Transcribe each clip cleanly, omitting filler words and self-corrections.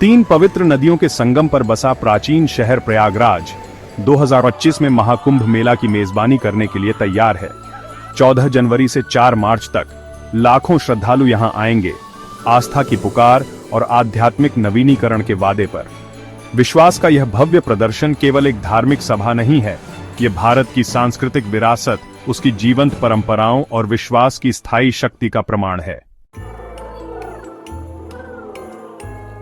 3 पवित्र नदियों के संगम पर बसा प्राचीन शहर प्रयागराज 2025 में महाकुंभ मेला की मेजबानी करने के लिए तैयार है। 14 जनवरी से 4 मार्च तक लाखों श्रद्धालु यहां आएंगे, आस्था की पुकार और आध्यात्मिक नवीनीकरण के वादे पर। विश्वास का यह भव्य प्रदर्शन केवल एक धार्मिक सभा नहीं है, यह भारत की सांस्कृतिक विरासत, उसकी जीवंत परंपराओं और विश्वास की स्थायी शक्ति का प्रमाण है।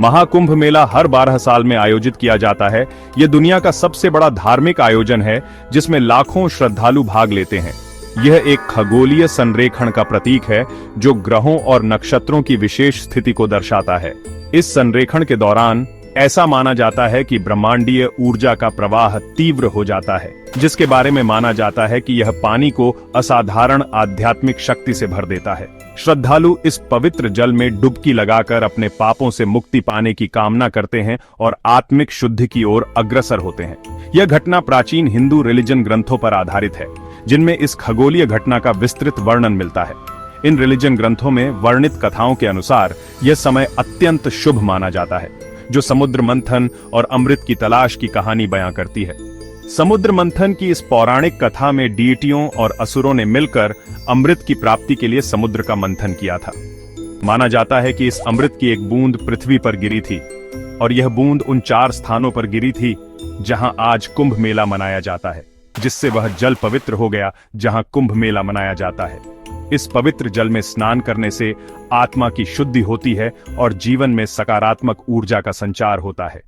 महाकुंभ मेला हर 12 साल में आयोजित किया जाता है। यह दुनिया का सबसे बड़ा धार्मिक आयोजन है जिसमें लाखों श्रद्धालु भाग लेते हैं। यह एक खगोलीय संरेखण का प्रतीक है जो ग्रहों और नक्षत्रों की विशेष स्थिति को दर्शाता है। इस संरेखण के दौरान ऐसा माना जाता है कि ब्रह्मांडीय ऊर्जा का प्रवाह तीव्र हो जाता है, जिसके बारे में माना जाता है कि यह पानी को असाधारण आध्यात्मिक शक्ति से भर देता है। श्रद्धालु इस पवित्र जल में डुबकी लगाकर अपने पापों से मुक्ति पाने की कामना करते हैं और आत्मिक शुद्धि की ओर अग्रसर होते हैं। यह घटना प्राचीन हिंदू रिलीजन ग्रंथों पर आधारित है, जिनमें इस खगोलीय घटना का विस्तृत वर्णन मिलता है। इन रिलीजन ग्रंथों में वर्णित कथाओं के अनुसार यह समय अत्यंत शुभ माना जाता है, जो समुद्र मंथन और अमृत की तलाश की कहानी बयां करती है। समुद्र मंथन की इस पौराणिक कथा में डीटियों और असुरों ने मिलकर अमृत की प्राप्ति के लिए समुद्र का मंथन किया था। माना जाता है कि इस अमृत की एक बूंद पृथ्वी पर गिरी थी और यह बूंद उन 4 स्थानों पर गिरी थी जहां आज कुंभ मेला मनाया जाता है, जिससे वह जल पवित्र हो गया जहां कुंभ मेला मनाया जाता है। इस पवित्र जल में स्नान करने से आत्मा की शुद्धि होती है और जीवन में सकारात्मक ऊर्जा का संचार होता है।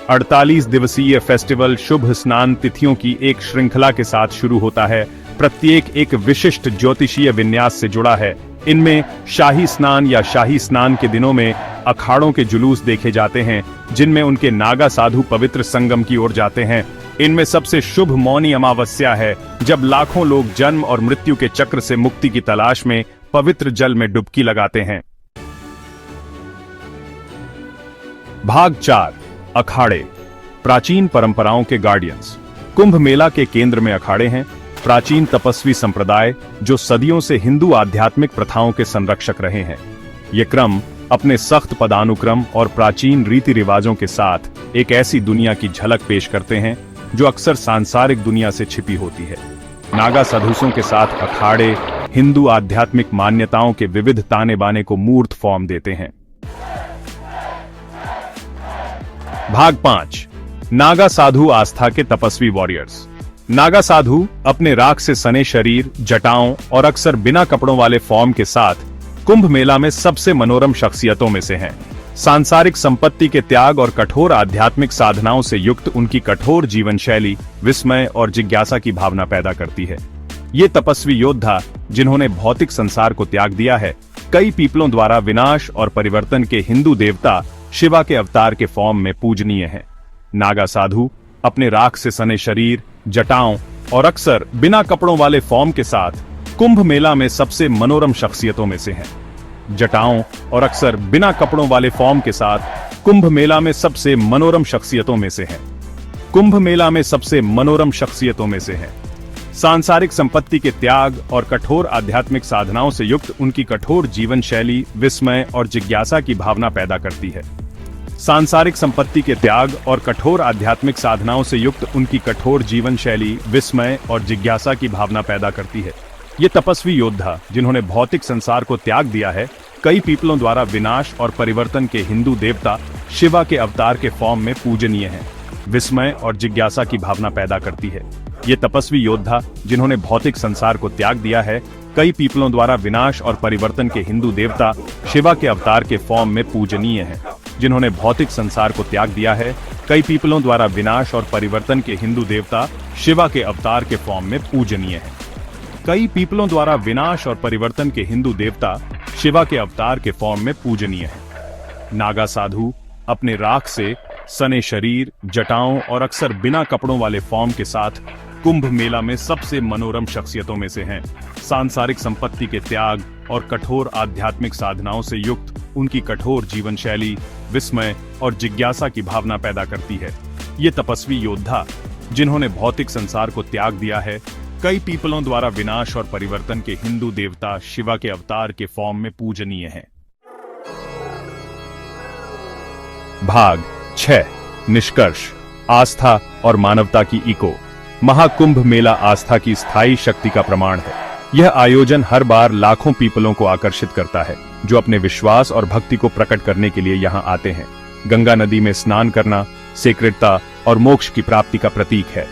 48 दिवसीय फेस्टिवल शुभ स्नान तिथियों की एक श्रृंखला के साथ शुरू होता है। प्रत्येक एक विशिष्ट ज्योतिषीय विन्यास से जुड़ा है। इनमें शाही स्नान या शाही स्नान के दिनों में अखाड़ों के जुलूस देखे जाते हैं, जिनमें उनके नागा साधु पवित्र संगम की ओर जाते हैं। इनमें सबसे शुभ मौनी अमावस्या है, जब लाखों लोग जन्म और मृत्यु के चक्र से मुक्ति की तलाश में पवित्र जल में डुबकी लगाते हैं। भाग 4, अखाड़े, प्राचीन परंपराओं के गार्डियंस। कुंभ मेला के केंद्र में अखाड़े हैं, प्राचीन तपस्वी संप्रदाय जो सदियों से हिंदू आध्यात्मिक प्रथाओं के संरक्षक रहे हैं। ये क्रम अपने सख्त पदानुक्रम और प्राचीन रीति रिवाजों के साथ एक ऐसी दुनिया की झलक पेश करते हैं जो अक्सर सांसारिक दुनिया से छिपी होती है। नागा साधुओं के साथ अखाड़े हिंदू आध्यात्मिक मान्यताओं के विविध ताने बाने को मूर्त फॉर्म देते हैं। भाग 5, नागा साधु आस्था के तपस्वी वॉरियर्स। नागा साधु अपने राख से सने शरीर, जटाओं और अक्सर बिना कपड़ों वाले फॉर्म के साथ कुंभ मेला में सबसे मनोरम शख्सियतों में से हैं। सांसारिक संपत्ति के त्याग और कठोर आध्यात्मिक साधनाओं से युक्त उनकी कठोर जीवन शैली विस्मय और जिज्ञासा की भावना पैदा करती है। ये तपस्वी योद्धा, जिन्होंने भौतिक संसार को त्याग दिया है, कई पीपलों द्वारा विनाश और परिवर्तन के हिंदू देवता शिवा के अवतार के फॉर्म में पूजनीय हैं। नागा साधु अपने राख से सने शरीर, जटाओं और अक्सर बिना कपड़ों वाले फॉर्म के साथ कुंभ मेला में सबसे मनोरम शख्सियतों में से हैं। जटाओं और अक्सर बिना कपड़ों वाले फॉर्म के साथ कुंभ मेला में सबसे मनोरम शख्सियतों में से हैं। कुंभ मेला में सबसे मनोरम शख्सियतों में से हैं। सांसारिक संपत्ति के त्याग और कठोर आध्यात्मिक साधनाओं से युक्त उनकी कठोर जीवन शैली विस्मय और जिज्ञासा की भावना पैदा करती है। सांसारिक संपत्ति के त्याग और कठोर आध्यात्मिक साधनाओं से युक्त उनकी कठोर जीवन शैली विस्मय और जिज्ञासा की भावना पैदा करती है। ये तपस्वी योद्धा, जिन्होंने भौतिक संसार को त्याग दिया है, कई पीपलों द्वारा विनाश और परिवर्तन के हिंदू देवता शिवा के अवतार के फॉर्म में पूजनीय हैं। विस्मय और जिज्ञासा की भावना पैदा करती है। ये तपस्वी योद्धा, जिन्होंने भौतिक संसार को त्याग दिया है, कई पीपलों द्वारा विनाश और परिवर्तन के हिंदू देवता शिवा के अवतार के फॉर्म में पूजनीय हैं। जिन्होंने भौतिक संसार को त्याग दिया है, कई पीपलों द्वारा विनाश और परिवर्तन के हिंदू देवता शिवा के अवतार के फॉर्म में पूजनीय हैं। कई पीपलों द्वारा विनाश और परिवर्तन के हिंदू देवता शिवा के अवतार के फॉर्म में पूजनीय हैं। नागा साधु अपने राख से सने शरीर, जटाओं और अक्सर बिना कपड़ों वाले फॉर्म के साथ कुंभ मेला में सबसे मनोरम शख्सियतों में से हैं। सांसारिक संपत्ति के त्याग और कठोर आध्यात्मिक साधनाओं से युक्त उनकी कठोर जीवन शैली विस्मय और जिज्ञासा की भावना पैदा करती है। ये तपस्वी योद्धा, जिन्होंने भौतिक संसार को त्याग दिया है, कई पीपलों द्वारा विनाश और परिवर्तन के हिंदू देवता शिवा के अवतार के फॉर्म में पूजनीय हैं। भाग 6 निष्कर्ष आस्था और मानवता की इको। महाकुंभ मेला आस्था की स्थायी शक्ति का प्रमाण है। यह आयोजन हर बार लाखों पीपलों को आकर्षित करता है जो अपने विश्वास और भक्ति को प्रकट करने के लिए यहाँ आते हैं। गंगा नदी में स्नान करना सेक्रेटता और मोक्ष की प्राप्ति का प्रतीक है।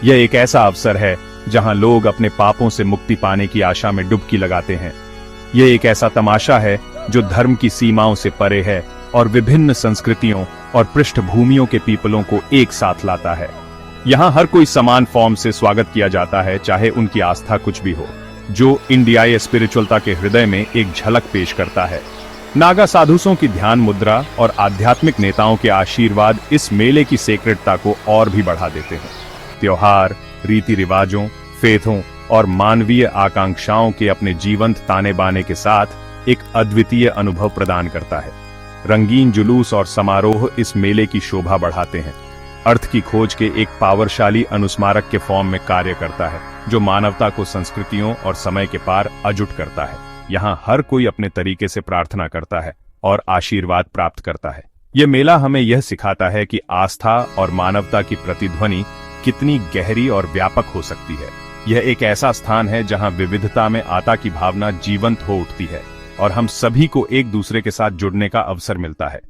यह एक ऐसा अवसर है जहां लोग अपने पापों से मुक्ति पाने की आशा में डुबकी लगाते हैं। यह एक ऐसा तमाशा है जो धर्म की सीमाओं से परे है और विभिन्न संस्कृतियों और पृष्ठभूमियों के पीपलों को एक साथ लाता है। यहाँ हर कोई समान फॉर्म से स्वागत किया जाता है, चाहे उनकी आस्था कुछ भी हो, जो इंडियाई स्पिरिचुअलता के हृदय में एक झलक पेश करता है। नागा साधुओं की ध्यान मुद्रा और आध्यात्मिक नेताओं के आशीर्वाद इस मेले की सेक्रेटता को और भी बढ़ा देते हैं। त्योहार रीति रिवाजों, फेथों और मानवीय आकांक्षाओं के अपने जीवंत ताने बाने के साथ एक अद्वितीय अनुभव प्रदान करता है। रंगीन जुलूस और समारोह इस मेले की शोभा बढ़ाते हैं। अर्थ की खोज के एक पावरशाली अनुस्मारक के फॉर्म में कार्य करता है जो मानवता को संस्कृतियों और समय के पार अजुट करता है। यहाँ हर कोई अपने तरीके से प्रार्थना करता है और आशीर्वाद प्राप्त करता है। यह मेला हमें यह सिखाता है कि आस्था और मानवता की प्रतिध्वनि कितनी गहरी और व्यापक हो सकती है। यह एक ऐसा स्थान है जहां विविधता में आस्था की भावना जीवंत हो उठती है और हम सभी को एक दूसरे के साथ जुड़ने का अवसर मिलता है।